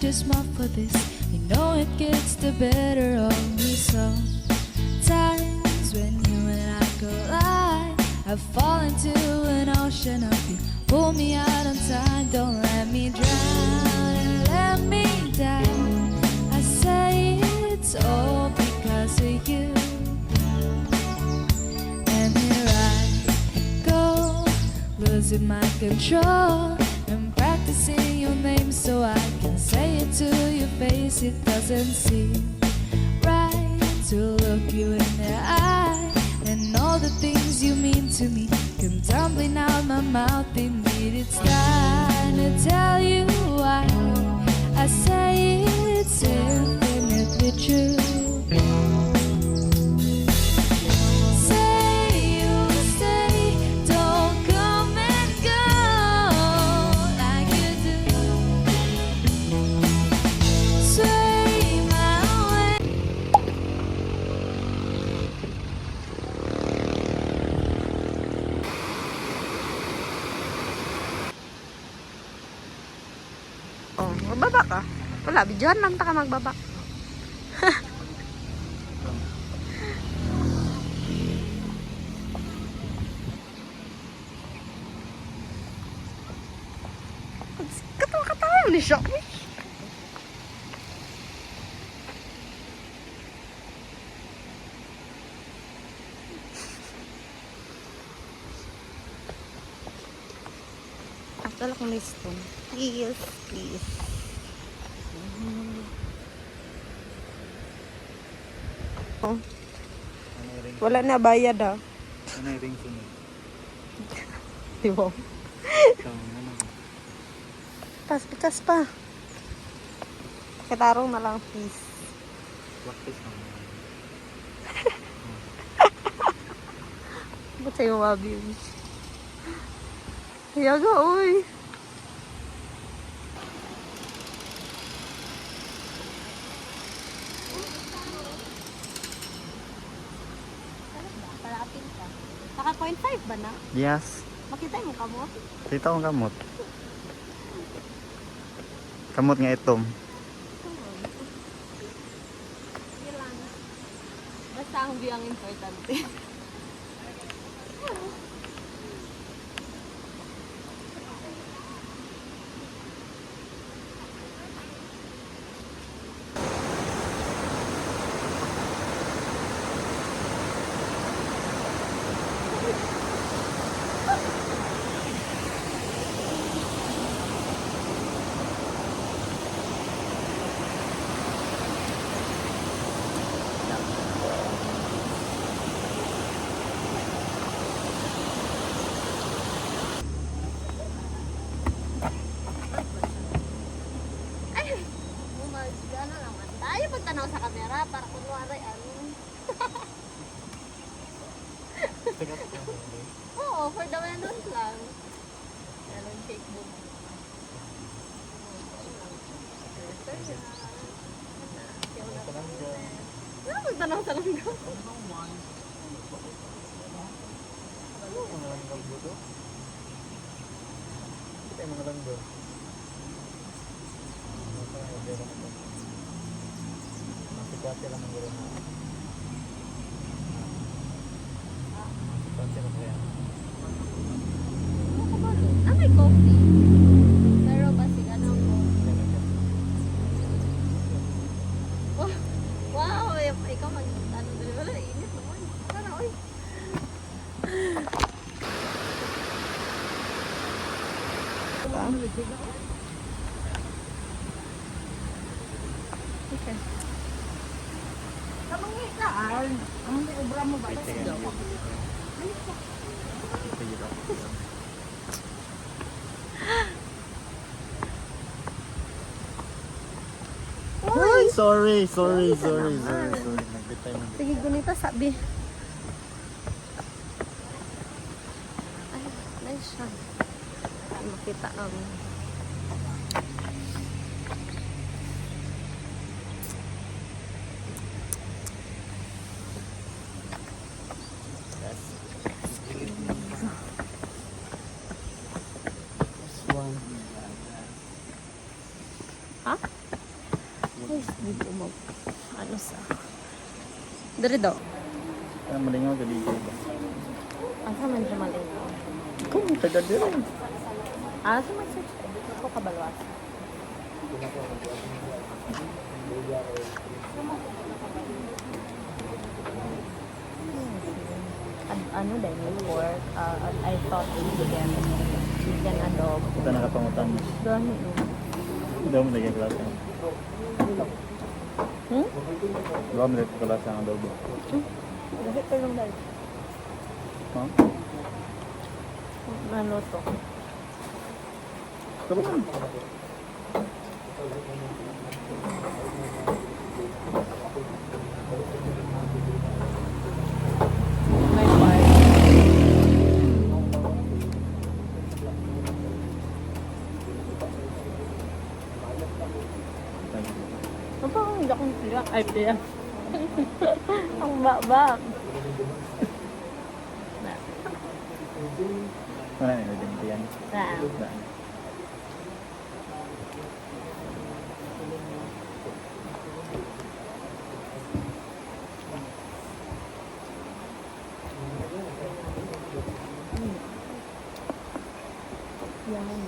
just meant for this. You know it gets the better of me sometimes. When you and I collide, I fall into an ocean of you. Pull me out on time, don't let me drown and let me down. I say it's all because of you. And here I go, losing my control and practicing your name so I can say it to your face. It doesn't seem right to look you in the eye, and all the things you mean to me come tumbling out my mouth. Indeed, it's time to tell you why I say it's infinitely true. Oh, magbaba ka. Wala, videohan lang ta ka magbaba. Katawa-katawa ni siya. After akong liston. Please, please. Oh. Wala na bayad ah. Ano yung ring sunod? Diba? Pikas pa. Kitarong na lang, please. Practice lang. Ba't sa'yo mabi yun? Yaga, uy. Palapin ka. Naka 0.5 ba na? Yes. Makita mo kamot? Dito akong kamot. Kamot nga itom. Ilan? Basta ang biyang importante. Tayo pagtanaw sa camera para kunwari ano. Oo, for the windows lang. Yan ang fake book. Ano pagtanaw sa langgaw? Mga langgo. Masipati lang ang guro na. Masipati lang kaya. Ano ko ba ito? Ah, may coffee. Pero basig ano ko. Oh, wow, ikaw ano dali wala, init naman. Sana, oy. Okay. Ang obra mo ba? Ay, sorry. Nagbitay na. Sige, gunita sabi. Ay, nice siya. Makita ang Ha? Ay, dito mo. Ano sa? Dari daw. Ano malingaw ka dito ba? Asa man siya malinaw? Kung taga dito. Asa man siya? Dito ko kabalwas. Ano din, yung pork, I thought chicken adobo. Ito nakapangutan mo. Dami no. Daw mo lagyan klasa. Hmm? Daw mo lagyan klasa ang adobo. Bakit ka lang dahil? Ha? Ano to? Kapan? May pork. Ano pa kung hindi akong sila? Ay, tiya. Ang baba. Wala na yung yan. Saan? Yan.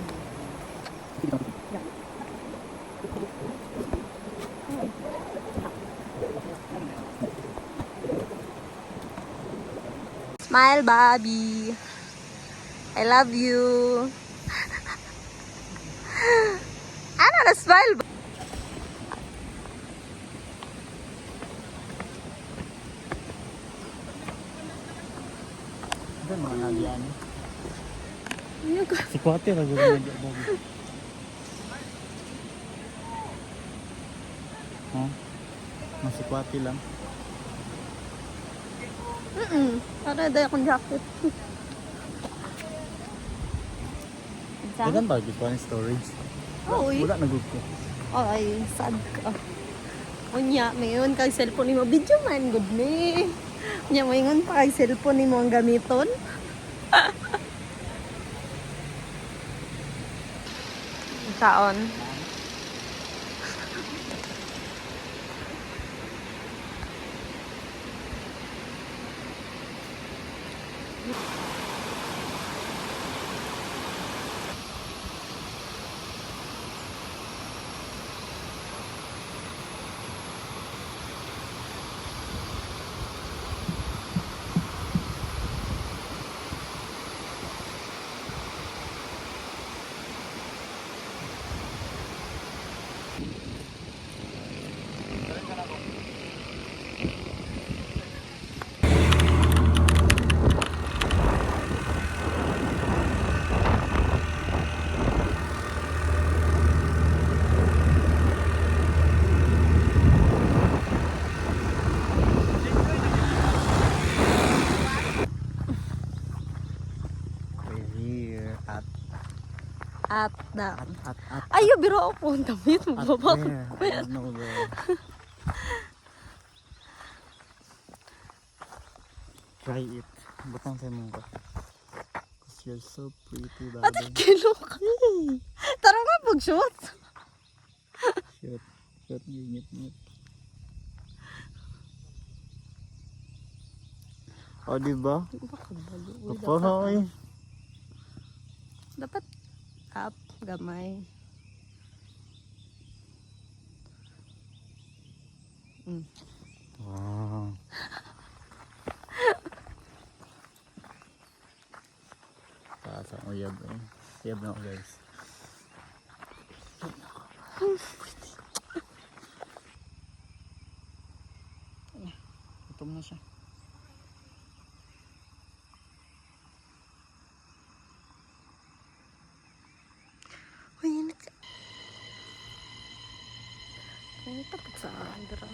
Smile, Bobby. I love you. Ano na smile ba? Ito mga nagyan. Si Kwate lang yung nagyan. Ha? Mas si Kwate lang. Para dahil akong jacket. Dagan ba? Di pa storage. Oo, Wala nagug ko. ay, sad ka. Unya, mayon kag cellphone mo. Video man, good ni. Unya, mayon pa kag cellphone mo ang gamiton. Saon? We're here at At na. at Ayo, biro ako. Ang damit mo. Baba ko. where? I don't know where. Try it. Butang sa mong ka. Cause you're so pretty, Ate, baby. kilo ka. Tara nga, pag-shoot. Shoot. Shoot, ngit-ngit. O, diba? Kapahay. Dapat up, gamay. Wow. Taas ang uyab eh. Uyab na ako guys. Gutom na siya. Uy, init ka. Ay, tapos sa andra.